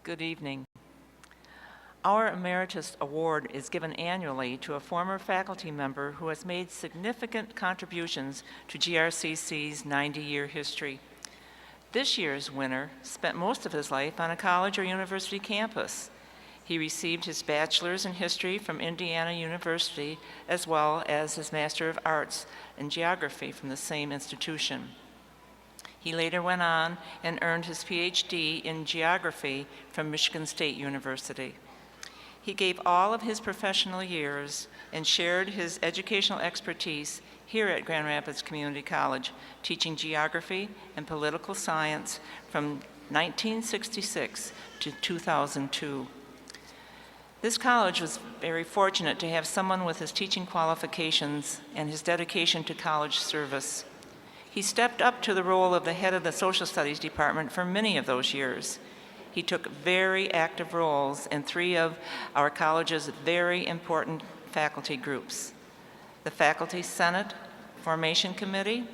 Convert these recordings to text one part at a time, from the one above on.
Good evening. Our Emeritus Award is given annually to a former faculty member who has made significant contributions to GRCC's 90-year history. This year's winner spent most of his life on a college or university campus. He received his bachelor's in history from Indiana University, as well as his Master of Arts in geography from the same institution. He later went on and earned his PhD in geography from Michigan State University. He gave all of his professional years and shared his educational expertise here at Grand Rapids Community College, teaching geography and political science from 1966 to 2002. This college was very fortunate to have someone with his teaching qualifications and his dedication to college service. He stepped up to the role of the head of the Social Studies Department for many of those years. He took very active roles in three of our college's very important faculty groups: the Faculty Senate Formation Committee,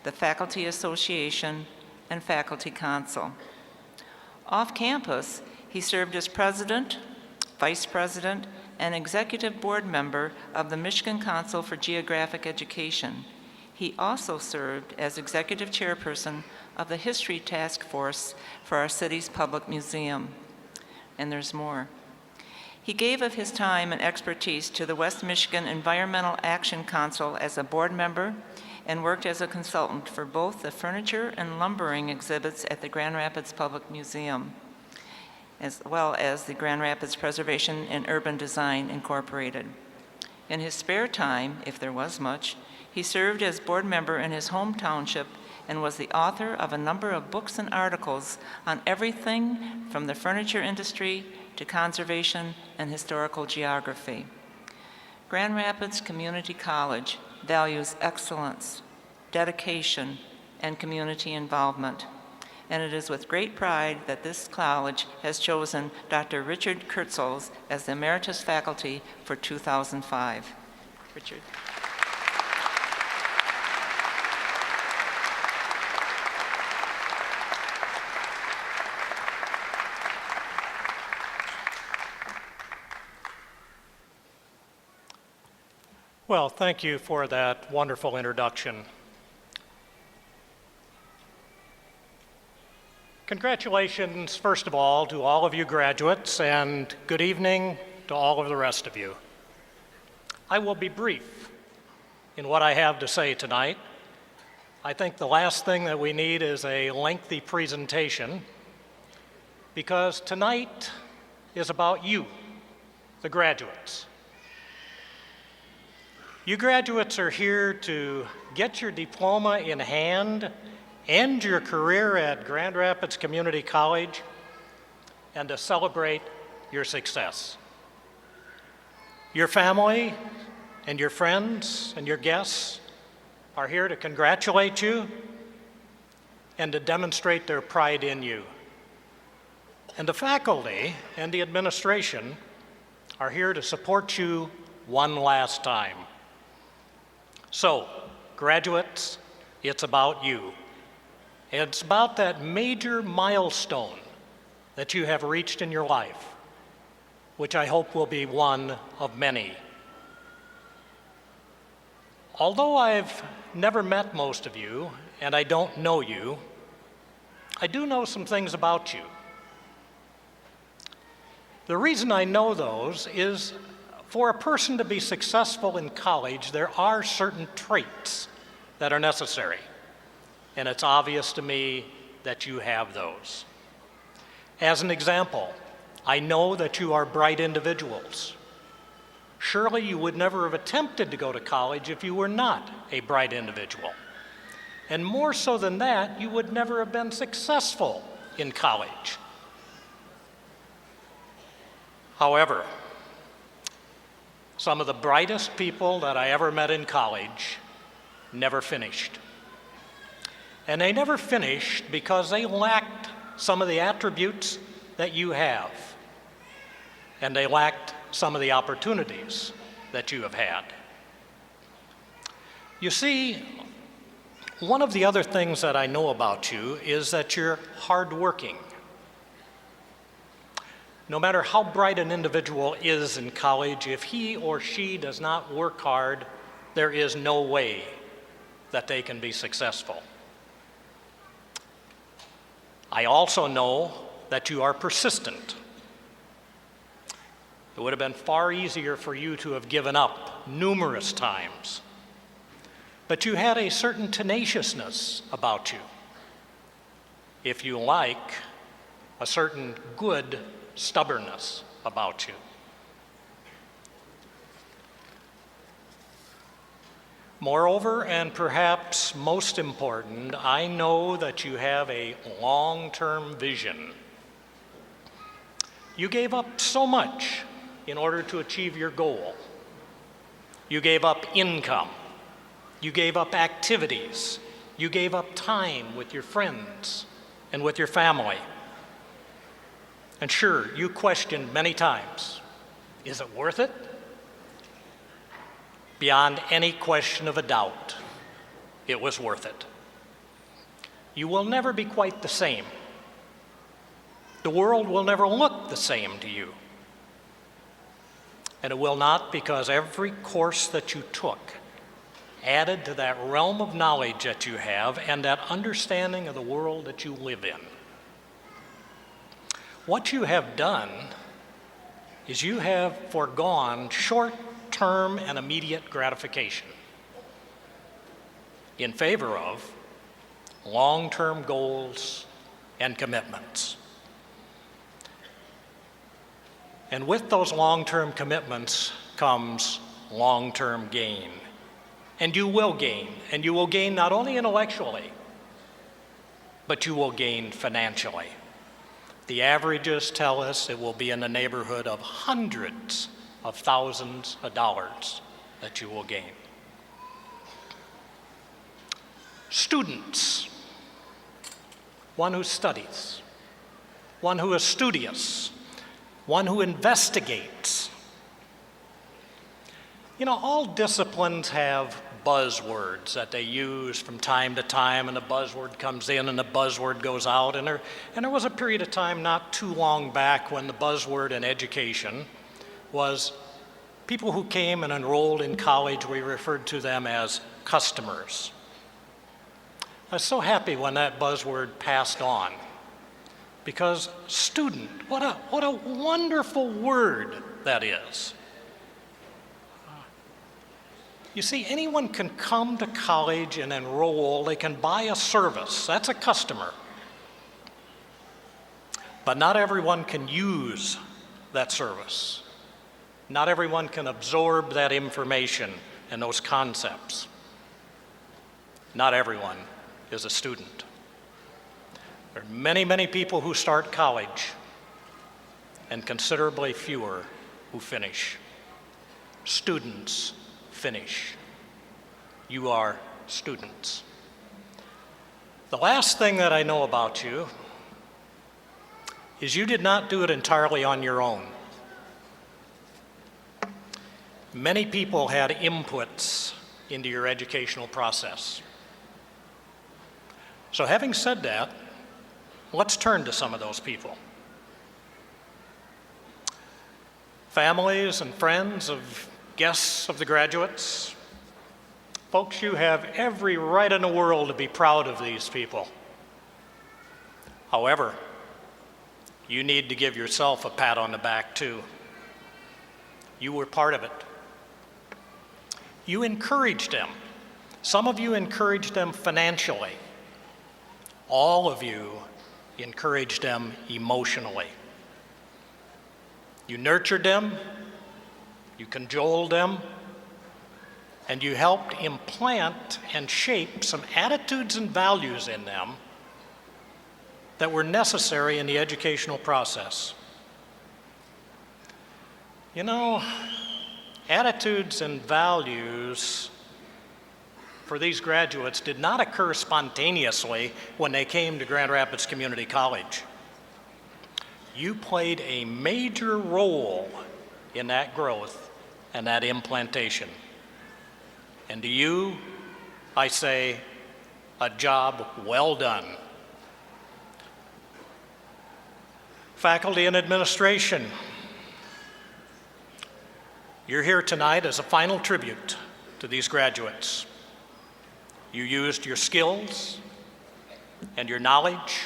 the Faculty Association, and Faculty Council. Off campus, he served as president, vice president, and executive board member of the Michigan Council for Geographic Education. He also served as executive chairperson of the History Task Force for our city's public museum. And there's more. He gave of his time and expertise to the West Michigan Environmental Action Council as a board member and worked as a consultant for both the furniture and lumbering exhibits at the Grand Rapids Public Museum, as well as the Grand Rapids Preservation and Urban Design Incorporated. In his spare time, if there was much, he served as board member in his home township and was the author of a number of books and articles on everything from the furniture industry to conservation and historical geography. Grand Rapids Community College values excellence, dedication, and community involvement. And it is with great pride that this college has chosen Dr. Richard Kurzhals as the Emeritus Faculty for 2005. Richard. Well, thank you for that wonderful introduction. Congratulations, first of all, to all of you graduates, and good evening to all of the rest of you. I will be brief in what I have to say tonight. I think the last thing that we need is a lengthy presentation, because tonight is about you, the graduates. You graduates are here to get your diploma in hand, end your career at Grand Rapids Community College, and to celebrate your success. Your family and your friends and your guests are here to congratulate you and to demonstrate their pride in you. And the faculty and the administration are here to support you one last time. So, graduates, it's about you. It's about that major milestone that you have reached in your life, which I hope will be one of many. Although I've never met most of you, and I don't know you, I do know some things about you. The reason I know those is for a person to be successful in college, there are certain traits that are necessary, and it's obvious to me that you have those. As an example, I know that you are bright individuals. Surely you would never have attempted to go to college if you were not a bright individual. And more so than that, you would never have been successful in college. However, some of the brightest people that I ever met in college never finished. And they never finished because they lacked some of the attributes that you have. And they lacked some of the opportunities that you have had. You see, one of the other things that I know about you is that you're hardworking. No matter how bright an individual is in college, if he or she does not work hard, there is no way that they can be successful. I also know that you are persistent. It would have been far easier for you to have given up numerous times, but you had a certain tenaciousness about you. If you like, a certain good stubbornness about you. Moreover, and perhaps most important, I know that you have a long-term vision. You gave up so much in order to achieve your goal. You gave up income. You gave up activities. You gave up time with your friends and with your family. And sure, you questioned many times, is it worth it? Beyond any question of a doubt, it was worth it. You will never be quite the same. The world will never look the same to you. And it will not, because every course that you took added to that realm of knowledge that you have and that understanding of the world that you live in. What you have done is you have foregone short-term and immediate gratification in favor of long-term goals and commitments. And with those long-term commitments comes long-term gain. And you will gain. And you will gain not only intellectually, but you will gain financially. The averages tell us it will be in the neighborhood of hundreds of thousands of dollars that you will gain. Students, one who studies, one who is studious, one who investigates. You know, all disciplines have buzzwords that they use from time to time, and the buzzword comes in and the buzzword goes out. And there was a period of time not too long back when the buzzword in education was people who came and enrolled in college, we referred to them as customers. I was so happy when that buzzword passed on, because student, what a wonderful word that is. You see, anyone can come to college and enroll. They can buy a service. That's a customer. But not everyone can use that service. Not everyone can absorb that information and those concepts. Not everyone is a student. There are many, many people who start college and considerably fewer who finish. Students finish. You are students. The last thing that I know about you is you did not do it entirely on your own. Many people had inputs into your educational process. So having said that, let's turn to some of those people. Families and friends of guests of the graduates, folks, you have every right in the world to be proud of these people. However, you need to give yourself a pat on the back too. You were part of it. You encouraged them. Some of you encouraged them financially. All of you encouraged them emotionally. You nurtured them, you cajoled them, and you helped implant and shape some attitudes and values in them that were necessary in the educational process. You know, attitudes and values for these graduates did not occur spontaneously when they came to Grand Rapids Community College. You played a major role in that growth and that implantation. And to you, I say, a job well done. Faculty and administration, you're here tonight as a final tribute to these graduates. You used your skills and your knowledge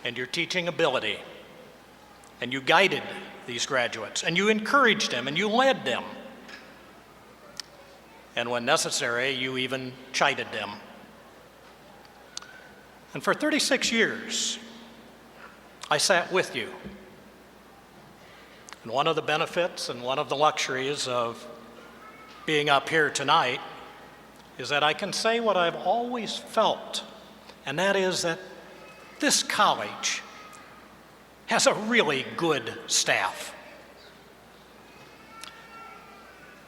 and your teaching ability, and you guided these graduates, and you encouraged them, and you led them. And when necessary, you even chided them. And for 36 years, I sat with you. And one of the benefits and one of the luxuries of being up here tonight is that I can say what I've always felt, and that is that this college has a really good staff.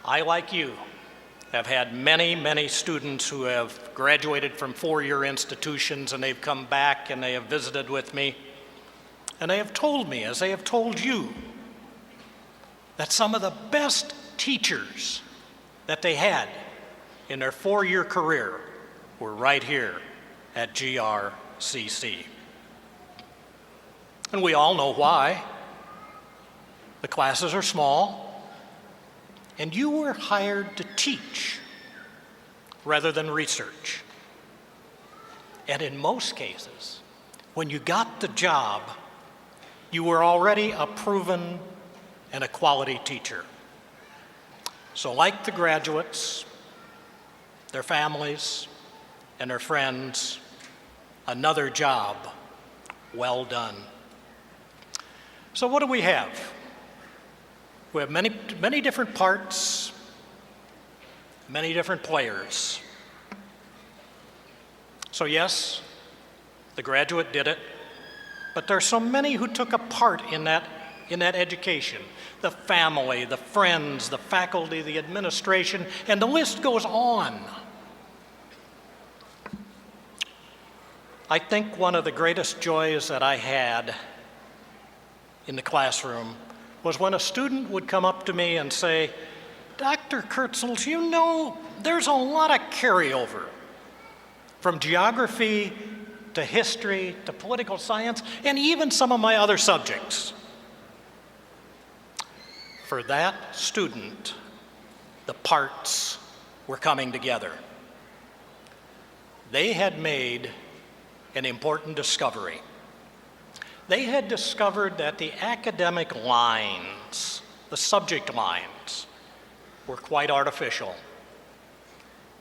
I, like you, have had many, many students who have graduated from four-year institutions, and they've come back and they have visited with me, and they have told me, as they have told you, that some of the best teachers that they had in their four-year career were right here at GRCC. And we all know why. The classes are small, and you were hired to teach rather than research. And in most cases, when you got the job, you were already a proven and a quality teacher. So like the graduates, their families, and their friends, another job well done. So what do we have? We have many different parts, many different players. So yes, the graduate did it, but there are so many who took a part in that education. The family, the friends, the faculty, the administration, and the list goes on. I think one of the greatest joys that I had in the classroom was when a student would come up to me and say, "Dr. Kurzhals, you know, there's a lot of carryover from geography to history to political science and even some of my other subjects." For that student, the parts were coming together. They had made an important discovery. They had discovered that the academic lines, the subject lines, were quite artificial,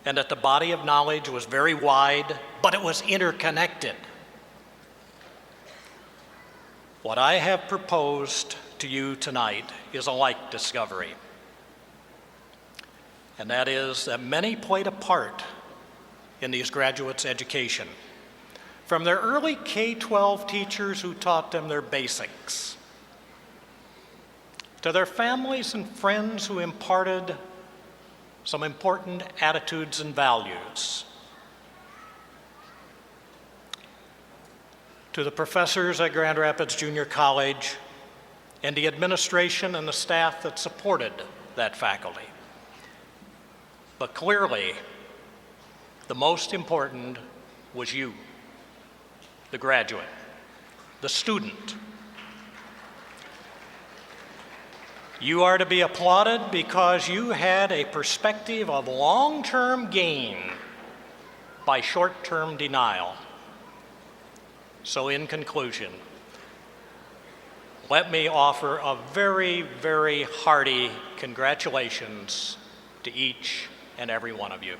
and that the body of knowledge was very wide, but it was interconnected. What I have proposed to you tonight is a like discovery, and that is that many played a part in these graduates' education. From their early K-12 teachers who taught them their basics, to their families and friends who imparted some important attitudes and values, to the professors at Grand Rapids Junior College and the administration and the staff that supported that faculty. But clearly, the most important was you, the graduate, the student. You are to be applauded because you had a perspective of long-term gain by short-term denial. So in conclusion, let me offer a very, very hearty congratulations to each and every one of you.